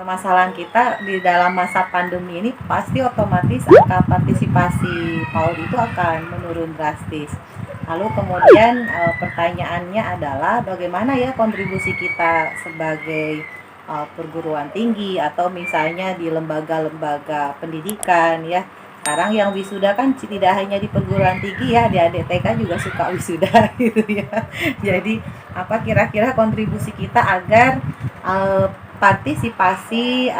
permasalahan kita di dalam masa pandemi ini pasti otomatis angka partisipasi PAUD itu akan menurun drastis. Lalu kemudian pertanyaannya adalah bagaimana ya kontribusi kita sebagai perguruan tinggi atau misalnya di lembaga-lembaga pendidikan ya. Sekarang yang wisuda kan tidak hanya di perguruan tinggi ya, adik-adik TK juga suka wisuda gitu ya. Jadi apa kira-kira kontribusi kita agar partisipasi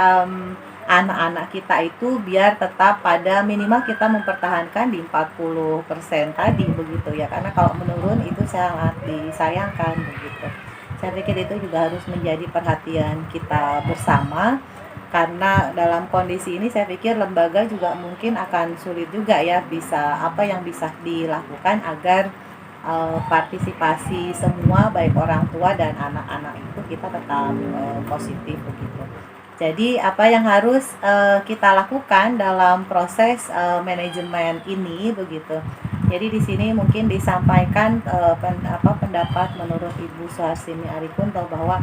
anak-anak kita itu biar tetap pada minimal kita mempertahankan di 40% tadi begitu ya. Karena kalau menurun itu sangat disayangkan begitu. Saya pikir itu juga harus menjadi perhatian kita bersama. Karena dalam kondisi ini saya pikir lembaga juga mungkin akan sulit juga ya bisa apa yang bisa dilakukan agar partisipasi semua baik orang tua dan anak-anak itu kita tetap positif begitu. Jadi apa yang harus kita lakukan dalam proses manajemen ini begitu. Jadi di sini mungkin disampaikan pendapat menurut Ibu Suharsini Arikunto bahwa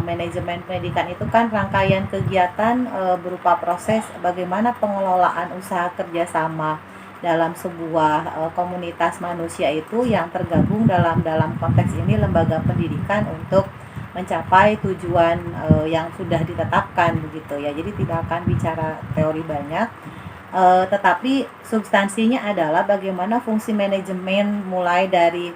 manajemen pendidikan itu kan rangkaian kegiatan berupa proses bagaimana pengelolaan usaha kerjasama dalam sebuah komunitas manusia itu yang tergabung dalam konteks ini lembaga pendidikan untuk mencapai tujuan yang sudah ditetapkan begitu ya. Jadi tidak akan bicara teori banyak, tetapi substansinya adalah bagaimana fungsi manajemen mulai dari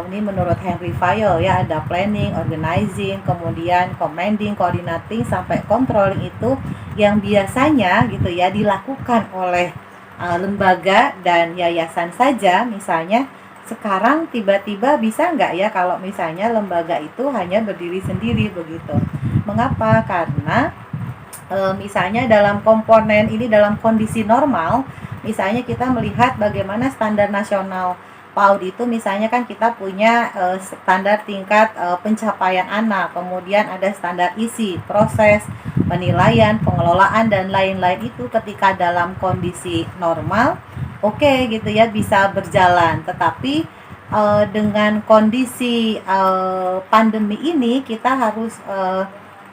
ini menurut Henry Fayol ya, ada planning, organizing, kemudian commanding, coordinating sampai controlling itu yang biasanya gitu ya dilakukan oleh lembaga dan yayasan saja. Misalnya sekarang tiba-tiba bisa nggak ya kalau misalnya lembaga itu hanya berdiri sendiri begitu. Mengapa? Karena misalnya dalam komponen ini dalam kondisi normal, misalnya kita melihat bagaimana standar nasional PAUD itu misalnya kan kita punya standar tingkat pencapaian anak, kemudian ada standar isi, proses, penilaian, pengelolaan dan lain-lain itu ketika dalam kondisi normal oke gitu ya bisa berjalan. Tetapi dengan kondisi pandemi ini kita harus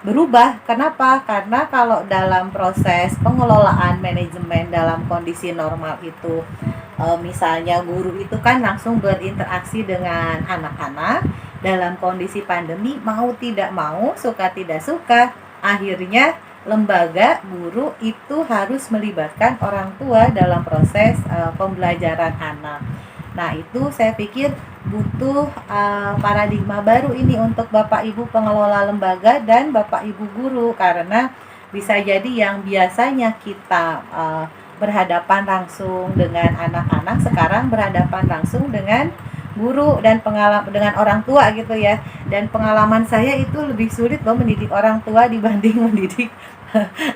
berubah. Kenapa? Karena kalau dalam proses pengelolaan manajemen dalam kondisi normal itu misalnya guru itu kan langsung berinteraksi dengan anak-anak, dalam kondisi pandemi mau tidak mau, suka tidak suka, akhirnya lembaga guru itu harus melibatkan orang tua dalam proses pembelajaran anak. Nah itu saya pikir butuh paradigma baru ini untuk Bapak Ibu pengelola lembaga dan Bapak Ibu guru, karena bisa jadi yang biasanya kita berhadapan langsung dengan anak-anak sekarang berhadapan langsung dengan guru dan pengalaman dengan orang tua gitu ya. Dan pengalaman saya itu lebih sulit loh mendidik orang tua dibanding mendidik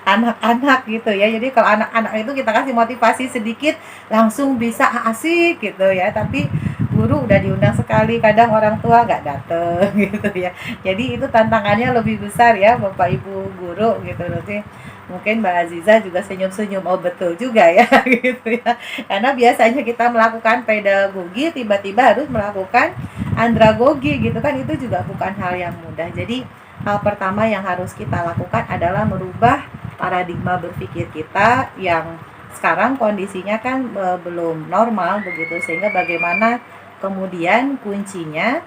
anak-anak gitu ya. Jadi kalau anak-anak itu kita kasih motivasi sedikit langsung bisa asik gitu ya, tapi guru udah diundang sekali kadang orang tua nggak dateng gitu ya. Jadi itu tantangannya lebih besar ya Bapak Ibu guru gitu loh sih. Mungkin Mbak Aziza juga senyum-senyum, oh betul juga ya gitu ya. Karena biasanya kita melakukan pedagogi tiba-tiba harus melakukan andragogi gitu kan, itu juga bukan hal yang mudah. Jadi hal pertama yang harus kita lakukan adalah merubah paradigma berpikir kita yang sekarang kondisinya kan belum normal begitu, sehingga bagaimana kemudian kuncinya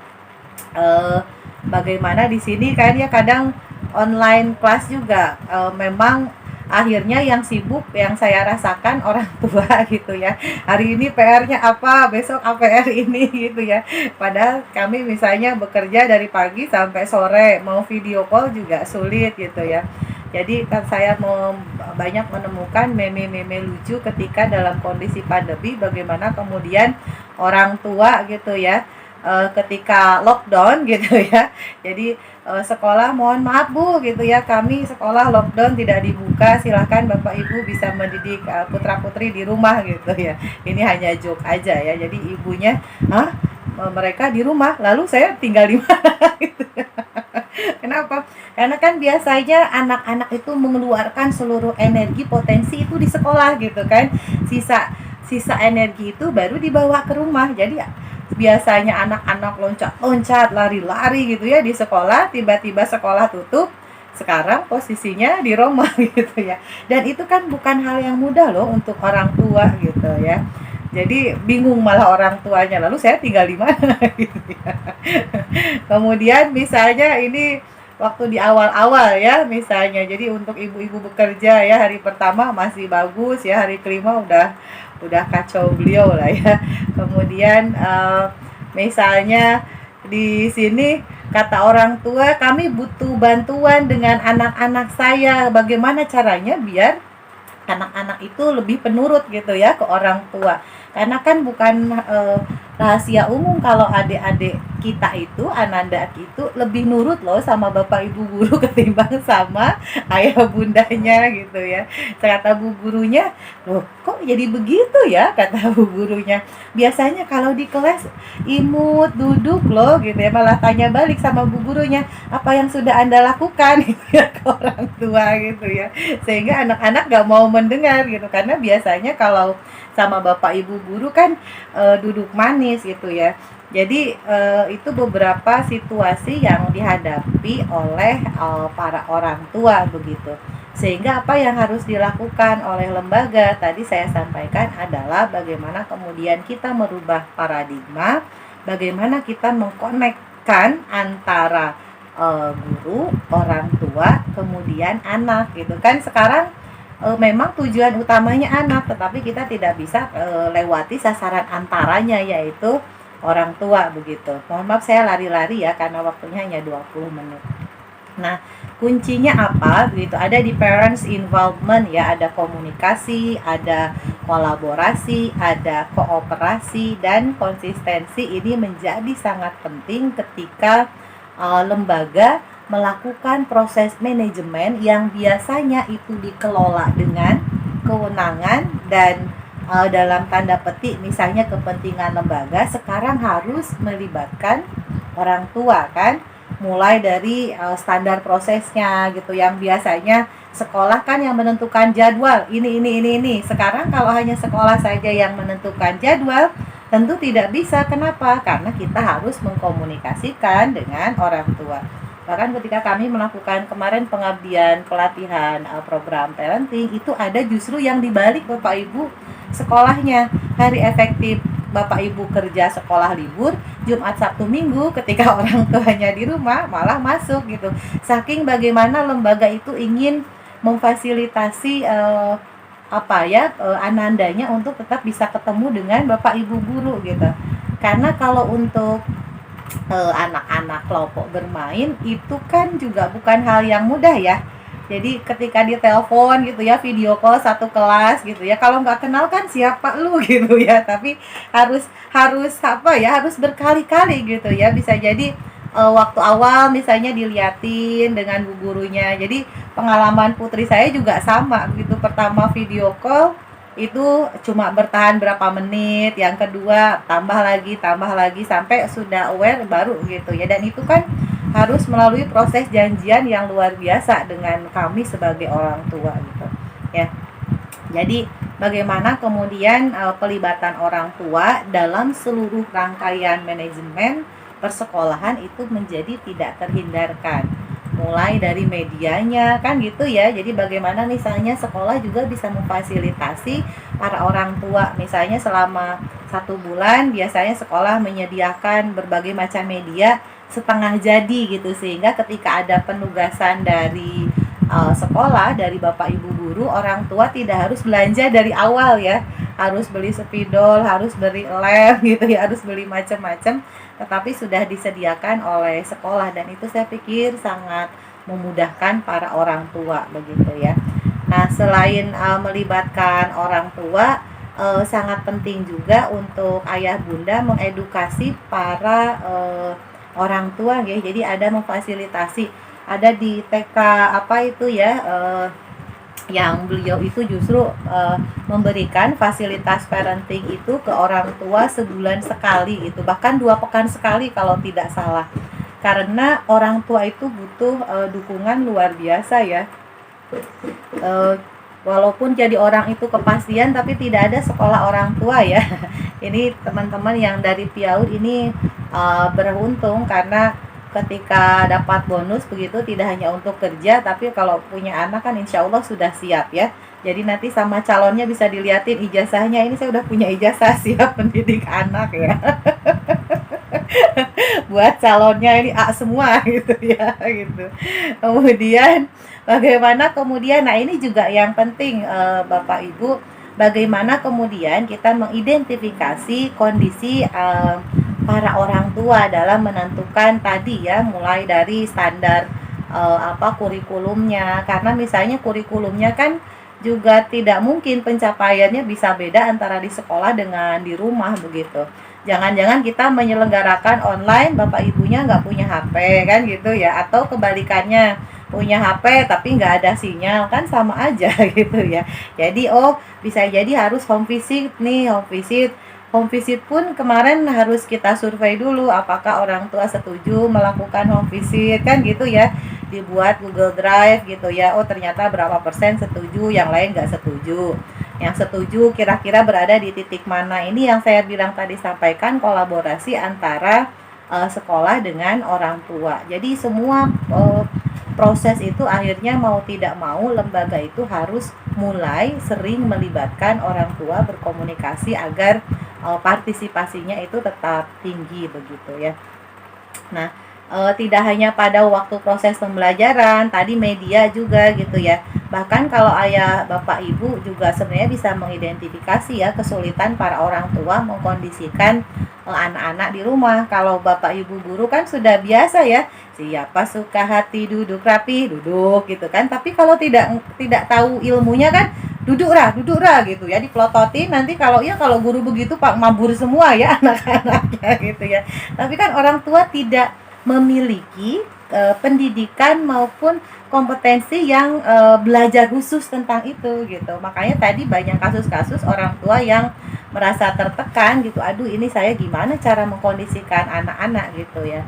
bagaimana di sini kan ya kadang online kelas juga memang akhirnya yang sibuk yang saya rasakan orang tua gitu ya. Hari ini PR-nya apa, besok APR ini gitu ya. Padahal kami misalnya bekerja dari pagi sampai sore, mau video call juga sulit gitu ya. Jadi saya mau banyak menemukan meme-meme lucu ketika dalam kondisi pandemi, bagaimana kemudian orang tua gitu ya ketika lockdown gitu ya. Jadi sekolah mohon maaf Bu gitu ya, kami sekolah lockdown tidak dibuka, silahkan Bapak Ibu bisa mendidik putra-putri di rumah gitu ya. Ini hanya joke aja ya. Jadi ibunya, hah? Mereka di rumah, lalu saya tinggal di mana gitu ya. Kenapa? Karena kan biasanya anak-anak itu mengeluarkan seluruh energi potensi itu di sekolah gitu kan. Sisa energi itu baru dibawa ke rumah. Jadi biasanya anak-anak loncat-loncat, lari-lari gitu ya di sekolah, tiba-tiba sekolah tutup, sekarang posisinya di Roma gitu ya. Dan itu kan bukan hal yang mudah loh untuk orang tua gitu ya. Jadi bingung malah orang tuanya, lalu saya tinggal di mana gitu ya. Kemudian misalnya ini waktu di awal-awal ya misalnya, jadi untuk ibu-ibu bekerja ya, hari pertama masih bagus ya, hari kelima udah kacau beliau lah ya. Kemudian misalnya di sini kata orang tua, kami butuh bantuan dengan anak-anak saya, bagaimana caranya biar anak-anak itu lebih penurut gitu ya ke orang tua. Karena kan bukan rahasia umum kalau adik-adik kita itu, Ananda itu lebih nurut loh sama bapak ibu guru ketimbang sama ayah bundanya gitu ya. Kata bu gurunya, loh kok jadi begitu ya, kata bu gurunya. Biasanya kalau di kelas imut, duduk loh gitu ya, malah tanya balik sama bu gurunya, apa yang sudah Anda lakukan gitu ya ke orang tua gitu ya. Sehingga anak-anak gak mau mendengar gitu, karena biasanya kalau sama bapak ibu guru kan duduk manis gitu ya. Jadi itu beberapa situasi yang dihadapi oleh para orang tua begitu. Sehingga apa yang harus dilakukan oleh lembaga tadi saya sampaikan adalah bagaimana kemudian kita merubah paradigma, bagaimana kita mengkonekkan antara guru, orang tua, kemudian anak gitu kan. Sekarang memang tujuan utamanya anak, tetapi kita tidak bisa lewati sasaran antaranya, yaitu orang tua begitu. Mohon maaf saya lari-lari ya, karena waktunya hanya 20 menit. Nah, kuncinya apa? Begitu, ada di parents involvement ya, ada komunikasi, ada kolaborasi, ada kooperasi, dan konsistensi ini menjadi sangat penting ketika lembaga melakukan proses manajemen yang biasanya itu dikelola dengan kewenangan dan dalam tanda petik misalnya kepentingan lembaga, sekarang harus melibatkan orang tua kan, mulai dari standar prosesnya gitu, yang biasanya sekolah kan yang menentukan jadwal ini. Sekarang kalau hanya sekolah saja yang menentukan jadwal, tentu tidak bisa. Kenapa? Karena kita harus mengkomunikasikan dengan orang tua. Bahkan ketika kami melakukan kemarin pengabdian pelatihan program parenting, itu ada justru yang dibalik Bapak Ibu sekolahnya. Hari efektif Bapak Ibu kerja, sekolah libur, Jumat Sabtu Minggu ketika orang tuanya di rumah malah masuk gitu. Saking bagaimana lembaga itu ingin memfasilitasi anandanya untuk tetap bisa ketemu dengan Bapak Ibu guru gitu. Karena kalau untuk anak-anak kelompok bermain itu kan juga bukan hal yang mudah ya. Jadi ketika ditelepon gitu ya, video call satu kelas gitu ya, kalau nggak kenal kan siapa lu gitu ya, tapi harus harus berkali-kali gitu ya. Bisa jadi waktu awal misalnya diliatin dengan bu gurunya. Jadi pengalaman putri saya juga sama gitu, pertama video call itu cuma bertahan berapa menit, yang kedua tambah lagi sampai sudah aware baru gitu ya. Dan itu kan harus melalui proses janjian yang luar biasa dengan kami sebagai orang tua gitu ya. Jadi bagaimana kemudian pelibatan orang tua dalam seluruh rangkaian manajemen persekolahan itu menjadi tidak terhindarkan, mulai dari medianya kan gitu ya. Jadi bagaimana misalnya sekolah juga bisa memfasilitasi para orang tua, misalnya selama 1 bulan biasanya sekolah menyediakan berbagai macam media setengah jadi gitu, sehingga ketika ada penugasan dari sekolah, dari bapak ibu guru, orang tua tidak harus belanja dari awal ya, harus beli spidol, harus beli lem gitu ya, harus beli macam-macam, tetapi sudah disediakan oleh sekolah. Dan itu saya pikir sangat memudahkan para orang tua begitu ya. Nah, selain melibatkan orang tua, sangat penting juga untuk ayah bunda mengedukasi para orang tua ya. Jadi ada memfasilitasi, ada di TK apa itu ya, yang beliau itu justru memberikan fasilitas parenting itu ke orang tua sebulan sekali gitu, bahkan 2 pekan sekali kalau tidak salah. Karena orang tua itu butuh dukungan luar biasa ya. Walaupun jadi orang itu kepastian, tapi tidak ada sekolah orang tua ya. Ini teman-teman yang dari PIAUD ini beruntung, karena ketika dapat bonus begitu tidak hanya untuk kerja, tapi kalau punya anak kan insya Allah sudah siap ya. Jadi nanti sama calonnya bisa dilihatin ijazahnya, ini saya udah punya ijazah siap mendidik anak ya. Buat calonnya ini A semua gitu ya gitu. Kemudian bagaimana kemudian, nah ini juga yang penting Bapak Ibu, bagaimana kemudian kita mengidentifikasi kondisi para orang tua dalam menentukan tadi ya, mulai dari standar kurikulumnya, karena misalnya kurikulumnya kan juga tidak mungkin pencapaiannya bisa beda antara di sekolah dengan di rumah begitu. Jangan-jangan kita menyelenggarakan online, bapak ibunya nggak punya HP kan gitu ya, atau kebalikannya punya HP tapi nggak ada sinyal, kan sama aja gitu ya. Jadi bisa jadi harus home visit nih, home visit pun kemarin harus kita survei dulu apakah orang tua setuju melakukan home visit kan gitu ya, dibuat Google Drive gitu ya. Ternyata berapa persen setuju, yang lain nggak setuju. Yang setuju kira-kira berada di titik mana. Ini yang saya bilang tadi, sampaikan kolaborasi antara sekolah dengan orang tua. Jadi semua proses itu akhirnya mau tidak mau lembaga itu harus mulai sering melibatkan orang tua berkomunikasi agar partisipasinya itu tetap tinggi begitu ya. Nah, tidak hanya pada waktu proses pembelajaran, tadi media juga gitu ya. Bahkan kalau ayah bapak ibu juga sebenarnya bisa mengidentifikasi ya kesulitan para orang tua mengkondisikan anak-anak di rumah. Kalau bapak ibu guru kan sudah biasa ya, siapa suka hati duduk rapi, duduk gitu kan. Tapi kalau tidak tahu ilmunya kan, duduk rah gitu ya, dipelototin. Nanti kalau guru begitu Pak mabur semua ya anak-anaknya gitu ya. Tapi kan orang tua tidak memiliki pendidikan maupun kompetensi yang belajar khusus tentang itu gitu. Makanya tadi banyak kasus-kasus orang tua yang merasa tertekan gitu. Aduh, ini saya gimana cara mengkondisikan anak-anak gitu ya.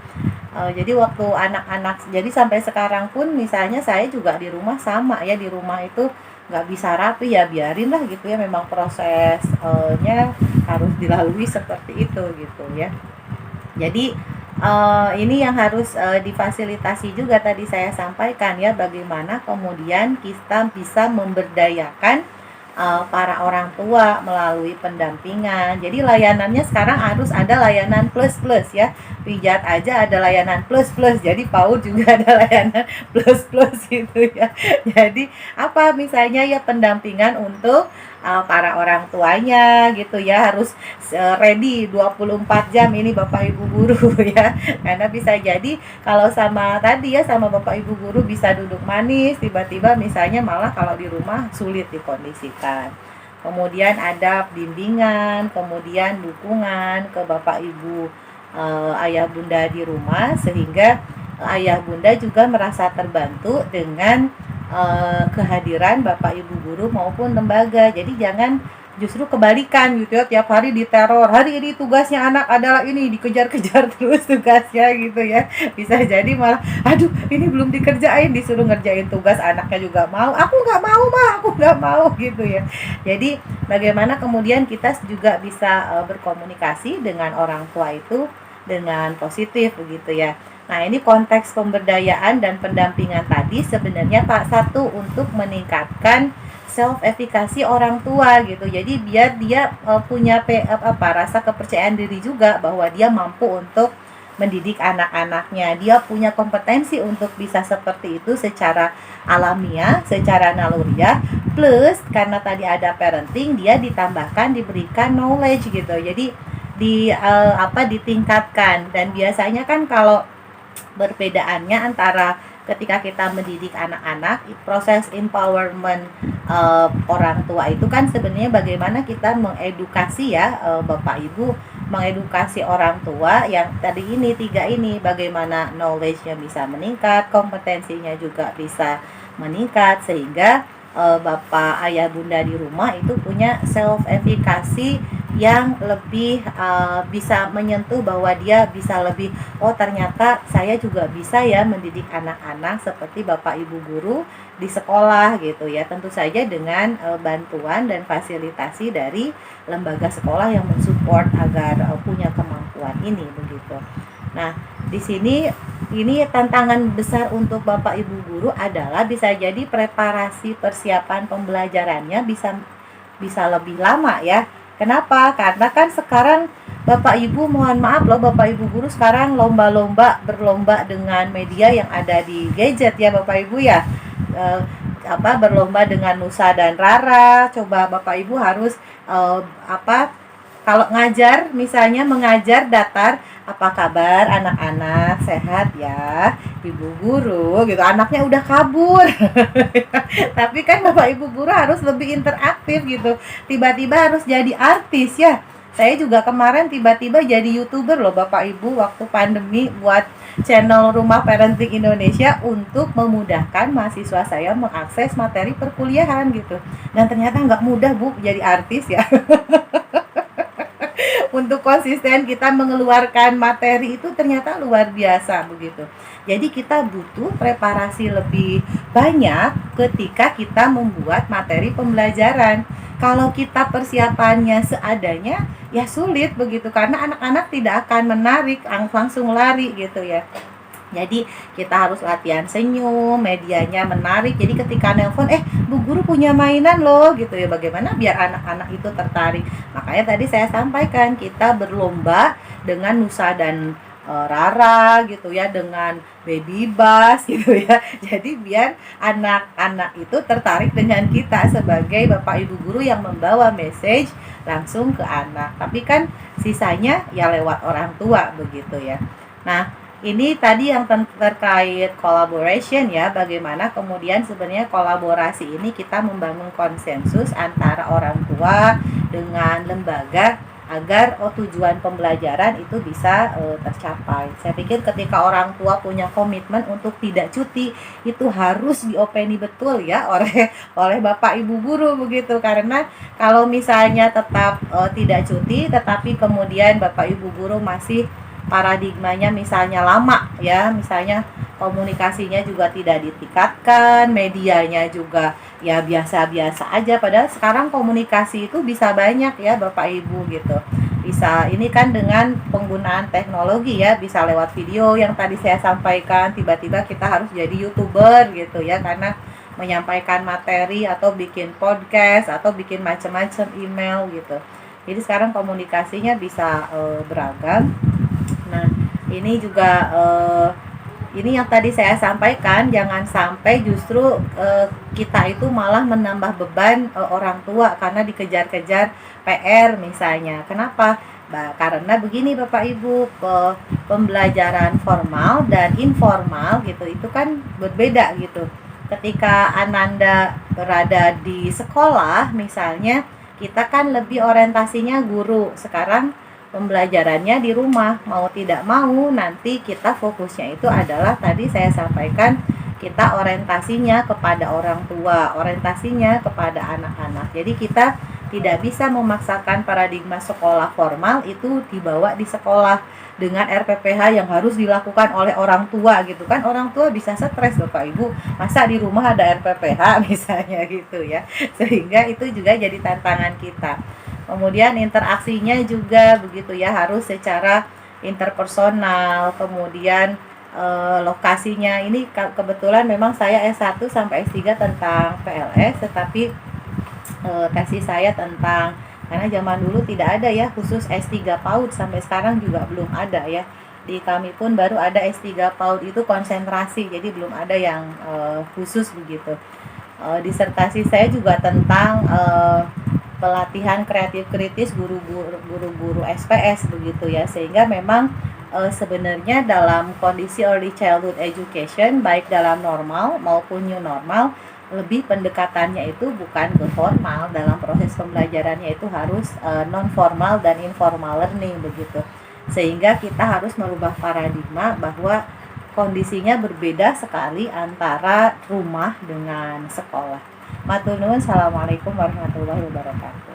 Jadi waktu anak-anak, jadi sampai sekarang pun misalnya saya juga di rumah sama ya, di rumah itu nggak bisa rapi ya, biarin lah gitu ya, memang prosesnya harus dilalui seperti itu gitu ya. Jadi ini yang harus difasilitasi juga tadi saya sampaikan ya, bagaimana kemudian kita bisa memberdayakan para orang tua melalui pendampingan. Jadi layanannya sekarang harus ada layanan plus ya, pijat aja ada layanan plus, jadi PAUD juga ada layanan plus gitu ya. Jadi apa misalnya ya, pendampingan untuk para orang tuanya gitu ya, harus ready 24 jam ini bapak ibu guru ya, karena bisa jadi kalau sama tadi ya, sama bapak ibu guru bisa duduk manis, tiba-tiba misalnya malah kalau di rumah sulit dikondisikan. Kemudian ada bimbingan, kemudian dukungan ke bapak ibu ayah bunda di rumah, sehingga ayah bunda juga merasa terbantu dengan kehadiran bapak ibu guru maupun lembaga. Jadi jangan justru kebalikan gitu ya, tiap hari diteror, hari ini tugasnya anak adalah ini, dikejar-kejar terus tugasnya gitu ya. Bisa jadi malah aduh ini belum dikerjain, disuruh ngerjain tugas, anaknya juga mau, aku nggak mau mah, aku nggak mau gitu ya. Jadi bagaimana kemudian kita juga bisa berkomunikasi dengan orang tua itu dengan positif begitu ya. Nah, ini konteks pemberdayaan dan pendampingan tadi sebenarnya Pak, satu untuk meningkatkan self-efficacy orang tua gitu. Jadi biar dia punya rasa kepercayaan diri juga bahwa dia mampu untuk mendidik anak-anaknya. Dia punya kompetensi untuk bisa seperti itu secara alamiah, secara naluriah. Plus karena tadi ada parenting, dia ditambahkan diberikan knowledge gitu. Jadi ditingkatkan. Dan biasanya kan kalau perbedaannya antara ketika kita mendidik anak-anak, proses empowerment orang tua itu kan sebenarnya bagaimana kita mengedukasi ya, bapak ibu mengedukasi orang tua yang tadi ini, 3 ini, bagaimana knowledge-nya bisa meningkat, kompetensinya juga bisa meningkat, sehingga bapak ayah bunda di rumah itu punya self efficacy yang lebih bisa menyentuh bahwa dia bisa lebih, ternyata saya juga bisa ya mendidik anak-anak seperti bapak ibu guru di sekolah gitu ya. Tentu saja dengan bantuan dan fasilitasi dari lembaga sekolah yang mensupport agar punya kemampuan ini begitu. Nah, di sini ini tantangan besar untuk Bapak Ibu guru adalah bisa jadi preparasi persiapan pembelajarannya bisa lebih lama ya. Kenapa? Karena kan sekarang Bapak Ibu, mohon maaf loh Bapak Ibu guru, sekarang berlomba dengan media yang ada di gadget ya Bapak Ibu ya. Berlomba dengan Nusa dan Rara. Coba Bapak Ibu harus kalau ngajar, misalnya mengajar datar, apa kabar anak-anak, sehat ya Ibu guru gitu, anaknya udah kabur. Tapi kan Bapak Ibu guru harus lebih interaktif gitu, tiba-tiba harus jadi artis ya. Saya juga kemarin tiba-tiba jadi YouTuber loh Bapak Ibu, waktu pandemi, buat channel Rumah Parenting Indonesia untuk memudahkan mahasiswa saya mengakses materi perkuliahan gitu. Dan ternyata nggak mudah Bu jadi artis ya. Untuk konsisten kita mengeluarkan materi itu ternyata luar biasa begitu. Jadi kita butuh preparasi lebih banyak ketika kita membuat materi pembelajaran. Kalau kita persiapannya seadanya, ya sulit begitu, karena anak-anak tidak akan menarik, langsung lari gitu ya. Jadi kita harus latihan senyum, medianya menarik. Jadi ketika nelpon, Bu guru punya mainan loh gitu ya. Bagaimana biar anak-anak itu tertarik. Makanya tadi saya sampaikan kita berlomba dengan Nusa dan Rara gitu ya, dengan Baby Bus gitu ya. Jadi biar anak-anak itu tertarik dengan kita sebagai Bapak Ibu guru yang membawa message langsung ke anak. Tapi kan sisanya ya lewat orang tua begitu ya. Nah, ini tadi yang terkait collaboration ya, bagaimana kemudian sebenarnya kolaborasi ini kita membangun konsensus antara orang tua dengan lembaga agar tujuan pembelajaran itu bisa tercapai. Saya pikir ketika orang tua punya komitmen untuk tidak cuti, itu harus diopeni betul ya oleh Bapak Ibu guru begitu. Karena kalau misalnya tetap tidak cuti, tetapi kemudian Bapak Ibu guru masih paradigmanya misalnya lama ya, misalnya komunikasinya juga tidak ditingkatkan, medianya juga ya biasa-biasa aja, padahal sekarang komunikasi itu bisa banyak ya Bapak Ibu gitu. Bisa ini kan dengan penggunaan teknologi ya, bisa lewat video yang tadi saya sampaikan, tiba-tiba kita harus jadi YouTuber gitu ya, karena menyampaikan materi atau bikin podcast atau bikin macam-macam email gitu. Jadi sekarang komunikasinya bisa beragam. Nah, ini juga ini yang tadi saya sampaikan, jangan sampai justru kita itu malah menambah beban orang tua karena dikejar-kejar PR misalnya. Kenapa? Karena begini Bapak Ibu, pembelajaran formal dan informal gitu itu kan berbeda gitu. Ketika Ananda berada di sekolah misalnya, kita kan lebih orientasinya guru. Sekarang pembelajarannya di rumah, mau tidak mau nanti kita fokusnya itu adalah tadi saya sampaikan, kita orientasinya kepada orang tua, orientasinya kepada anak-anak. Jadi kita tidak bisa memaksakan paradigma sekolah formal itu dibawa di sekolah dengan RPPH yang harus dilakukan oleh orang tua gitu kan. Orang tua bisa stres Bapak Ibu, masa di rumah ada RPPH misalnya gitu ya. Sehingga itu juga jadi tantangan kita. Kemudian interaksinya juga begitu ya, harus secara interpersonal. Kemudian lokasinya ini kebetulan memang saya S1 sampai S3 tentang PLS, tetapi tesis saya tentang, karena zaman dulu tidak ada ya khusus S3 PAUD, sampai sekarang juga belum ada ya. Di kami pun baru ada S3 PAUD itu konsentrasi, jadi belum ada yang khusus begitu. Disertasi saya juga tentang pelatihan kreatif kritis guru-guru SPS begitu ya, sehingga memang sebenarnya dalam kondisi early childhood education, baik dalam normal maupun new normal, lebih pendekatannya itu bukan ke formal, dalam proses pembelajarannya itu harus non formal dan informal learning begitu, sehingga kita harus merubah paradigma bahwa kondisinya berbeda sekali antara rumah dengan sekolah. Matur nuwun. Assalamualaikum warahmatullahi wabarakatuh.